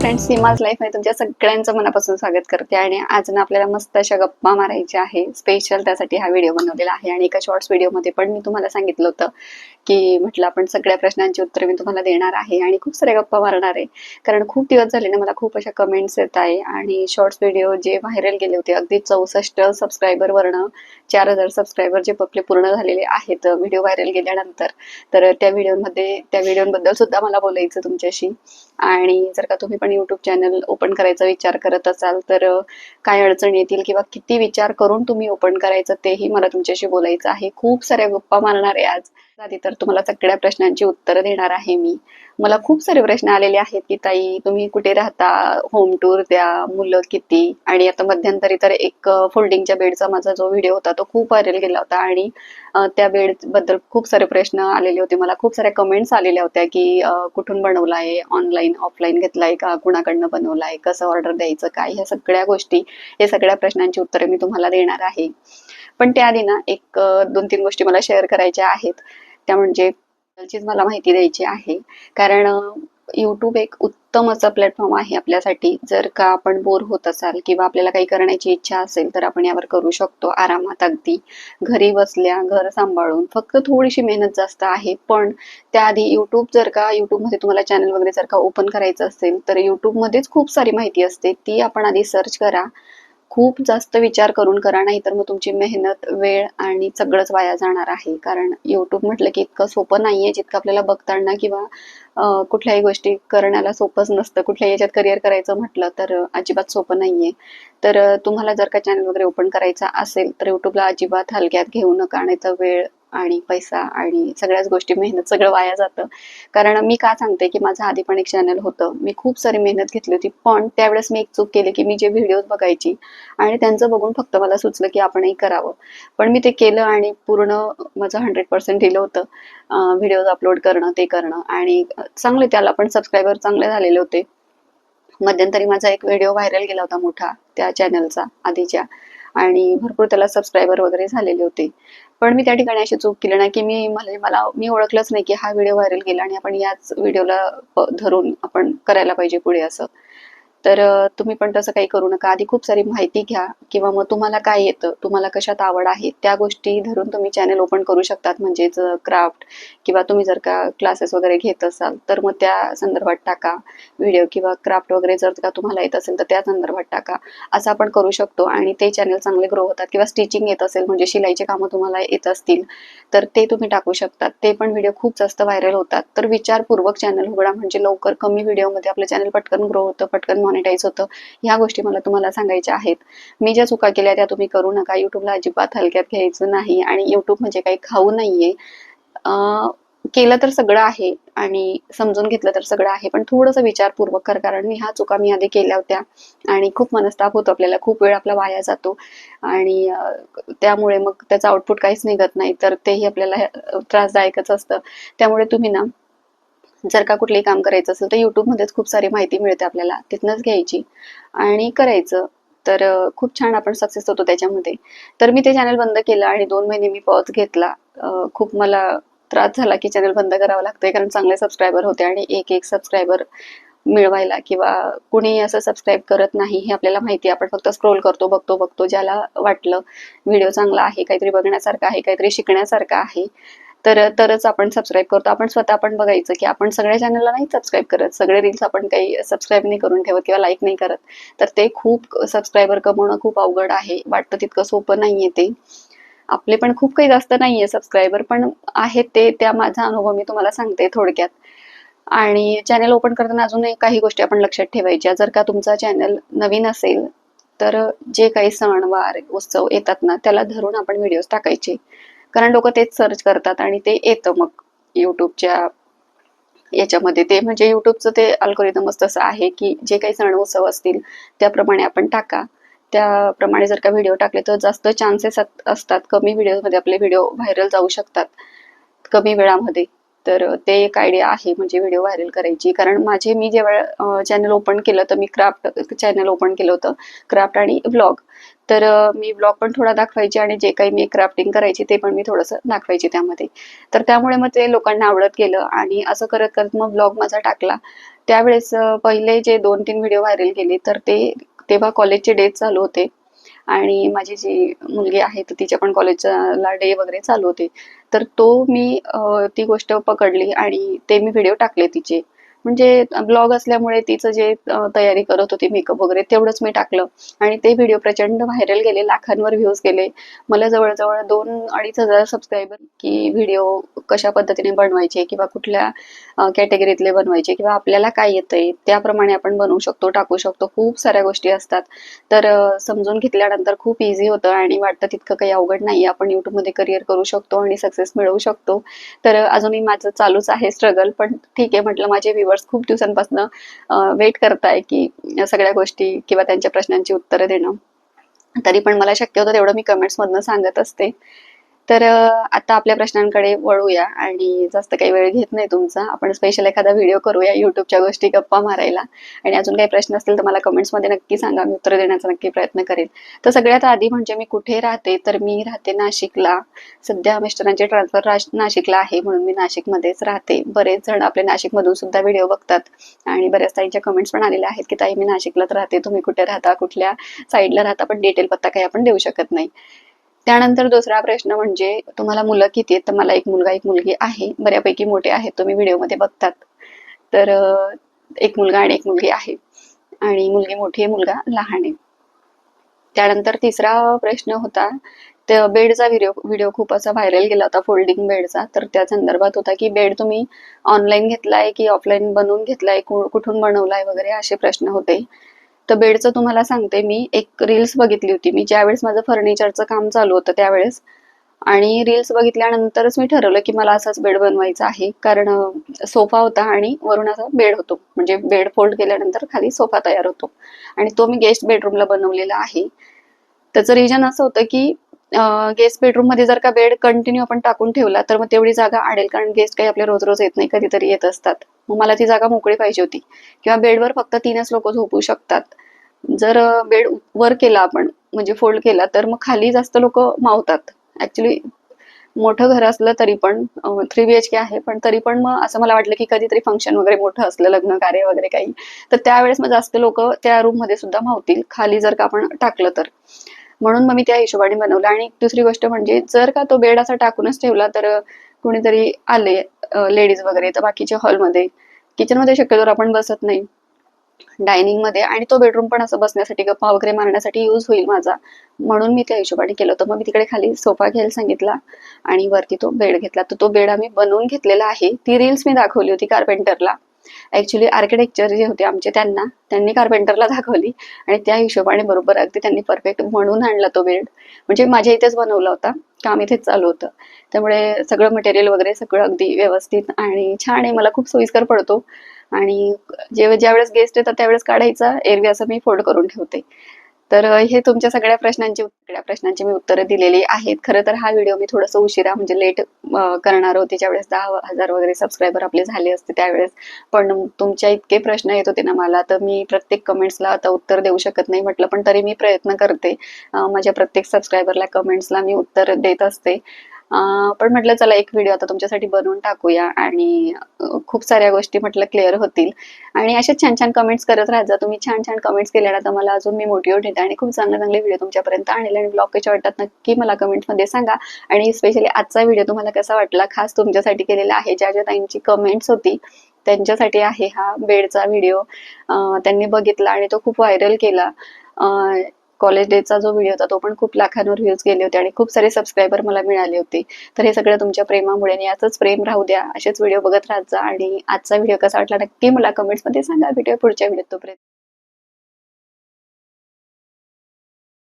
Friends, Seema's life मध्ये तुमच्या सगळ्यांचं मनापासून स्वागत करते. आणि आज ना आपल्याला मस्त अशा गप्पा मारायच्या आहे. स्पेशल त्यासाठी हा व्हिडिओ बनवलेला आहे. आणि एका शॉर्ट्स व्हिडिओमध्ये पण मी तुम्हाला सांगितलं होतं की म्हटलं आपण सगळ्या प्रश्नांची उत्तरे मी तुम्हाला देणार आहे आणि खूप साऱ्या गप्पा मारणार आहे. कारण खूप दिवस झाले ना, मला खूप अशा कमेंट्स येत आहे. आणि शॉर्ट्स व्हिडिओ जे व्हायरल गेले होते, अगदी 64 सबस्क्रायबर वरनं 4000 सबस्क्रायबर जे आपले पूर्ण झालेले आहेत व्हिडिओ व्हायरल गेल्यानंतर, तर त्या व्हिडिओबद्दल सुद्धा मला बोलायचं तुमच्याशी. आणि जर का तुम्ही पण युट्यूब चॅनल ओपन करायचा विचार करत असाल तर काय अडचण येतील किंवा किती विचार करून तुम्ही ओपन करायचं तेही मला तुमच्याशी बोलायचं आहे. खूप साऱ्या गप्पा मारणार आहे आज. आधी तर तुम्हाला सगळ्या प्रश्नांची उत्तरं देणार आहे मी. मला खूप सारे प्रश्न आलेले आहेत की ताई तुम्ही कुठे राहता, होम टूर द्या, मुलं किती. आणि आता मध्यंतरी तर एक फोल्डिंगच्या बेडचा माझा जो व्हिडिओ होता तो खूप व्हायरल गेला होता. आणि त्या बेड बद्दल खूप सारे प्रश्न आलेले होते. मला खूप साऱ्या कमेंट्स आलेल्या होत्या की कुठून बनवलाय, ऑनलाईन ऑफलाईन घेतलाय का, कुणाकडनं बनवलाय, कसं ऑर्डर द्यायचं, काय, ह्या सगळ्या गोष्टी, हे सगळ्या प्रश्नांची उत्तरे मी तुम्हाला देणार आहे. पण त्याआधी ना एक 2-3 गोष्टी मला शेअर करायच्या आहेत. त्या म्हणजे मला माहिती द्यायची आहे. कारण यूट्यूब एक उत्तम असं प्लॅटफॉर्म आहे आपल्यासाठी. जर का आपण बोर होत असाल किंवा आपल्याला काही करण्याची इच्छा असेल तर आपण यावर करू शकतो आरामात, अगदी घरी बसल्या, घर सांभाळून. फक्त थोडीशी मेहनत जास्त आहे. पण त्याआधी जर का यूट्यूबमध्ये तुम्हाला चॅनल वगैरे जर का ओपन करायचं असेल तर यूट्यूबमध्येच खूप सारी माहिती असते, ती आपण आधी सर्च करा. खूप जास्त विचार करून करा, नाही तर मग तुमची मेहनत, वेळ आणि सगळंच वाया जाणार आहे. कारण यूट्यूब म्हटलं की इतकं सोपं नाहीये जितकं आपल्याला बघताना किंवा कुठल्याही गोष्टी करण्याला सोपंच नसतं. कुठल्याही याच्यात करिअर करायचं म्हटलं तर अजिबात सोपं नाहीये. तर तुम्हाला जर का चॅनल वगैरे ओपन करायचा असेल तर यूट्यूबला अजिबात हलक्यात घेऊ नका, नाही तर वेळ आणि पैसा आणि सगळ्याच गोष्टी, मेहनत सगळं वाया जातं. कारण मी का सांगते की माझं आधी पण एक चॅनल होतं, मी खूप सारी मेहनत घेतली होती. पण त्यावेळेस मी एक चूक केली की मी जे व्हिडिओज बघायची आणि त्यांचं बघून फक्त मला सुचलं की आपणही करावं. पण मी ते केलं आणि पूर्ण माझं 100% दिलं होतं व्हिडिओज अपलोड करणं, ते करणं. आणि चांगले त्याला पण सबस्क्रायबर चांगले झालेले होते. मध्यंतरी माझा एक व्हिडिओ व्हायरल गेला होता मोठा त्या चॅनलचा आधीच्या, आणि भरपूर त्याला सबस्क्रायबर वगैरे झालेले होते. पण मी त्या ठिकाणी अशी चूक केली ना की मी ओळखलंच नाही की हा व्हिडिओ व्हायरल गेला आणि आपण याच व्हिडिओला धरून आपण करायला पाहिजे पुढे असं. तर तुम्ही पण तसं काही करू नका. आधी खूप सारी माहिती घ्या किंवा मग तुम्हाला काय येतं, तुम्हाला कशात आवड आहे, त्या गोष्टी धरून तुम्ही चॅनल ओपन करू शकतात. म्हणजेच क्राफ्ट किंवा तुम्ही जर का क्लासेस वगैरे घेत असाल तर मग त्या संदर्भात टाका व्हिडिओ, किंवा क्राफ्ट वगैरे जर का तुम्हाला येत असेल तर त्या संदर्भात टाका. असं आपण करू शकतो आणि ते चॅनल चांगले ग्रो होतात. किंवा स्टिचिंग येत असेल, म्हणजे शिलाईचे कामं तुम्हाला येत असतील तर ते तुम्ही टाकू शकतात. ते पण व्हिडिओ खूप जास्त व्हायरल होतात. तर विचारपूर्वक चॅनल उघडा, म्हणजे लवकर कमी व्हिडिओमध्ये आपलं चॅनल पटकन ग्रो होतं, पटकन मॉनिटाईज होतं. ह्या गोष्टी मला तुम्हाला सांगायच्या आहेत. मी ज्या चुका केल्या त्या तुम्ही करू नका. युट्यूबला अजिबात हलक्यात घ्यायचं नाही. आणि युट्यूब म्हणजे काही खाऊ नाहीये. केलं तर सगळं आहे आणि समजून घेतलं तर सगळं आहे, पण थोडंसं विचारपूर्वक कर. कारण ह्या चुका मी आधी केल्या होत्या आणि खूप मनस्ताप होतो आपल्याला, खूप वेळ आपला वाया जातो. आणि त्यामुळे मग त्याचा आउटपुट काहीच निघत नाही, तर तेही आपल्याला त्रासदायकच असतं. त्यामुळे तुम्ही ना, जर का कुठलंही काम करायचं असेल तर यूट्यूबमध्येच खूप सारी माहिती मिळते आपल्याला, तिथनंच घ्यायची आणि करायचं. तर खूप छान आपण सक्सेस होतो त्याच्यामध्ये. तर मी ते चॅनल बंद केलं आणि 2 महिने मी पॉज घेतला. खूप मला त्रास झाला की चॅनल बंद करावं लागतंय, कारण चांगले सबस्क्रायबर होते आणि एक सबस्क्रायबर मिळवायला किंवा कुणी असं सबस्क्राईब करत नाही हे आपल्याला माहिती आहे. आपण फक्त स्क्रोल करतो, बघतो, ज्याला वाटलं व्हिडिओ चांगला आहे, काहीतरी बघण्यासारखं आहे, काहीतरी शिकण्यासारखं आहे, तरच आपण सबस्क्राईब करतो. आपण स्वतः पण बघायचं की आपण सगळ्या चॅनलला नाही सबस्क्राईब करत, सगळे रील्स आपण काही सबस्क्राईब नाही करून ठेवत किंवा लाईक नाही करत. तर ते खूप सबस्क्रायबर कमवणं खूप अवघड आहे. वाटतं तितकं सोपं नाहीये ते. आपले पण खूप काही जास्त नाहीये सबस्क्रायबर, पण आहेत ते. त्या माझा अनुभव मी तुम्हाला सांगते थोडक्यात. आणि चॅनल ओपन करताना अजूनही काही गोष्टी आपण लक्षात ठेवायच्या. जर का तुमचा चॅनल नवीन असेल तर जे काही सणवार, उत्सव येतात ना, त्याला धरून आपण व्हिडिओज टाकायचे. कारण लोक तेच सर्च करतात आणि ते येतं मग युट्यूबच्या याच्यामध्ये. ते म्हणजे युट्यूबचं ते अल्गोरिदमच तसं आहे की जे काही सण उत्सव असतील त्याप्रमाणे आपण टाका. त्याप्रमाणे जर का व्हिडिओ टाकले तर जास्त चान्सेस असतात, कमी व्हिडिओमध्ये आपले व्हिडिओ व्हायरल जाऊ शकतात कमी वेळामध्ये. तर ते एक आयडिया आहे म्हणजे व्हिडिओ व्हायरल करायची. कारण मी जेव्हा चॅनल ओपन केलं तर मी क्राफ्ट चॅनल ओपन केलं होतं, क्राफ्ट आणि व्लॉग. तर मी व्लॉग पण थोडा दाखवायची आणि जे काही मी क्राफ्टिंग करायची ते पण मी थोडंसं दाखवायची त्यामध्ये. तर त्यामुळे मग ते लोकांना आवडत गेलं आणि असं करत करत मग व्लॉग माझा टाकला. त्यावेळेस पहिले जे 2-3 व्हिडिओ व्हायरल केले तर तेव्हा कॉलेजचे डेज चालू होते आणि माझी जी मुलगी आहे तर तिच्या पण कॉलेजला डे वगैरे चालू होते. तर मी ती गोष्ट पकडली आणि ते मी व्हिडिओ टाकले तिचे. म्हणजे ब्लॉग असल्यामुळे तिचं जे तयारी करत होती मेकअप वगैरे तेवढंच मी टाकलं आणि ते व्हिडिओ प्रचंड व्हायरल गेले, लाखांवर व्ह्यूज गेले. मला जवळ-जवळ 2,000-2,500 सबस्क्रायबर की व्हिडिओ कशा पद्धतीने बनवायचे किंवा कुठल्या कॅटेगरीतले बनवायचे किंवा आपल्याला काय येतंय त्याप्रमाणे आपण बनवू शकतो, टाकू शकतो. खूप साऱ्या गोष्टी असतात. तर समजून घेतल्यानंतर खूप इझी होतं आणि वाटतं तितकं काही अवघड नाही. आपण YouTubeमध्ये करिअर करू शकतो आणि सक्सेस मिळवू शकतो. तर अजूनही माझं चालूच आहे स्ट्रगल. पण ठीक आहे म्हटलं माझे व्ह्यूअर्स खूप दिवसांपासून वेट करताय की सगळ्या गोष्टी किंवा त्यांच्या प्रश्नांची उत्तरं देणं. तरी पण मला शक्य होतं तेवढं मी कमेंट्समधनं सांगत असते. तर आता आपल्या प्रश्नांकडे वळूया आणि जास्त काही वेळ घेत नाही तुमचा. आपण स्पेशल एखादा व्हिडिओ करूया YouTubeच्या गोष्टी गप्पा मारायला आणि अजून काही प्रश्न असतील तर मला कमेंट्समध्ये नक्की सांगा. मी उत्तर देण्याचा नक्की प्रयत्न करेन. तर सगळ्यात आधी म्हणजे मी कुठे राहते, तर मी राहते नाशिकला. सध्या मिस्टरांचे ट्रान्सफर नाशिकला आहे म्हणून मी नाशिकमध्येच राहते. बरेच जण आपल्या नाशिकमधून सुद्धा व्हिडिओ बघतात आणि बऱ्याच ताईंच्या कमेंट्स पण आलेल्या आहेत की ताई मी नाशिकलाच राहते, तुम्ही कुठे राहता, कुठल्या साईडला राहता, पण डिटेल पत्ता काही आपण देऊ शकत नाही. त्यानंतर दुसरा प्रश्न म्हणजे तुम्हाला मुलं किती आहेत? तर मला एक मुलगा, एक मुलगी आहे. बऱ्यापैकी मोठे आहेत, तुम्ही व्हिडिओमध्ये बघतात. तर एक मुलगा आणि एक मुलगी आहे आणि मुलगी मोठी आहे, मुलगा लहान आहे. त्यानंतर तिसरा प्रश्न होता त्या बेडचा व्हिडिओ खूप असा व्हायरल गेला होता फोल्डिंग बेडचा. तर त्या संदर्भात होता की बेड तुम्ही ऑनलाईन घेतलाय की ऑफलाईन बनवून घेतलाय, कुठून बनवलाय वगैरे असे प्रश्न होते. तर बेडचं तुम्हाला सांगते मी एक रील्स बघितली होती मी ज्यावेळेस माझं फर्निचरचं काम चालू होतं त्यावेळेस आणि रील्स बघितल्यानंतरच मी ठरवलं की मला असाच बेड बनवायचा आहे. कारण सोफा होता आणि वरून असा बेड होतो. म्हणजे बेड फोल्ड केल्यानंतर खाली सोफा तयार होतो आणि तो मी गेस्ट बेडरूमला बनवलेला आहे. त्याचं रिजन असं होतं की गेस्ट बेडरूम मध्ये जर का बेड कंटिन्यू आपण टाकून ठेवला तर मग तेवढी जागा अडेल कारण गेस्ट काही आपले रोज रोज येत नाही, कधीतरी येत असतात. मग मला ती जागा मोकळी पाहिजे होती किंवा बेडवर फक्त 3च लोक झोपू शकतात. जर बेड वर केला आपण म्हणजे फोल्ड केला तर मग खाली जास्त लोक मावतात. ऍक्च्युली मोठं घर असलं तरी पण 3 BHK आहे पण तरी पण मग असं मला वाटलं की कधीतरी फंक्शन वगैरे मोठं असलं, लग्न कार्य वगैरे काही, तर त्यावेळेस मग जास्त लोक त्या रूम मध्ये सुद्धा मावतील खाली जर का आपण टाकलं तर. म्हणून मग मी त्या हिशोबाने बनवलं आणि दुसरी गोष्ट म्हणजे जर का तो बेड असा टाकूनच ठेवला तर कुणीतरी आले लेडीज वगैरे तर बाकीच्या हॉलमध्ये, किचनमध्ये शक्यतो आपण बसत नाही, डायनिंग मध्ये आणि तो बेडरूम पण असं बसण्यासाठी गप्पा वगैरे मारण्यासाठी यूज होईल माझा, म्हणून मी त्या हिशोबाने केलं होतं. मग मी तिकडे खाली सोफा घ्यायला सांगितला आणि वरती तो बेड घेतला. तर तो बेड आम्ही बनवून घेतलेला आहे. ती रील्स मी दाखवली होती कार्पेंटरला. ऍक्च्युली आर्किटेक्चर जे होते आमचे त्यांनी कार्पेंटरला दाखवली आणि त्या हिशोबाने बरोबर अगदी त्यांनी परफेक्ट बनवून आणला तो बेड. म्हणजे माझ्या इथेच बनवला होता, काम इथेच चालू होतं. त्यामुळे सगळं मटेरियल वगैरे सगळं अगदी व्यवस्थित आणि छान आहे. मला खूप सोयीस्कर पडतो आणि ज्यावेळेस गेस्ट येतात त्यावेळेस काढायचा एरवी असं मी फोल्ड करून ठेवते. तर हे तुमच्या सगळ्या प्रश्नांची मी उत्तरं दिलेली आहेत. खरं तर हा व्हिडिओ मी थोडंसं उशिरा म्हणजे लेट करणार होते ज्यावेळेस 10,000 वगैरे सबस्क्रायबर आपले झाले असते त्यावेळेस. पण तुमच्या इतके प्रश्न येत होते ना मला, तर मी प्रत्येक कमेंट्सला आता उत्तर देऊ शकत नाही म्हटलं, पण तरी मी प्रयत्न करते. माझ्या प्रत्येक सबस्क्रायबरला कमेंट्सला मी उत्तर देत असते. पण म्हटलं चला एक व्हिडिओ आता तुमच्यासाठी बनवून टाकूया आणि खूप साऱ्या गोष्टी म्हटलं क्लिअर होतील आणि असेच छान छान कमेंट्स करत राहत जा. तुम्ही छान छान कमेंट्स केल्या ना तर मला अजून मी मोटिवेट होते आणि खूप चांगले चांगले व्हिडिओ तुमच्यापर्यंत आणेल आणि ब्लॉग कसे वाटतात नक्की मला कमेंट्समध्ये सांगा. आणि स्पेशली आजचा व्हिडिओ तुम्हाला कसा वाटला खास तुमच्यासाठी केलेला आहे. ज्या ज्या ताईंची कमेंट्स होती त्यांच्यासाठी आहे हा बेडचा व्हिडिओ. त्यांनी बघितला आणि तो खूप व्हायरल केला. कॉलेज डेचा जो व्हिडिओ होता तो पण खूप लाखांवर व्ह्यूज गेले होते आणि खूप सारे सबस्क्रायबर मला मिळाले होते. तर हे सगळं तुमच्या प्रेमामुळे आणि याचंच प्रेम राहू द्या. असेच व्हिडिओ बघत राहत जा आणि आजचा व्हिडिओ कसा वाटला नक्की मला कमेंट्समध्ये सांगा. भेटूया पुढच्या व्हिडिओत. तोपर्यंत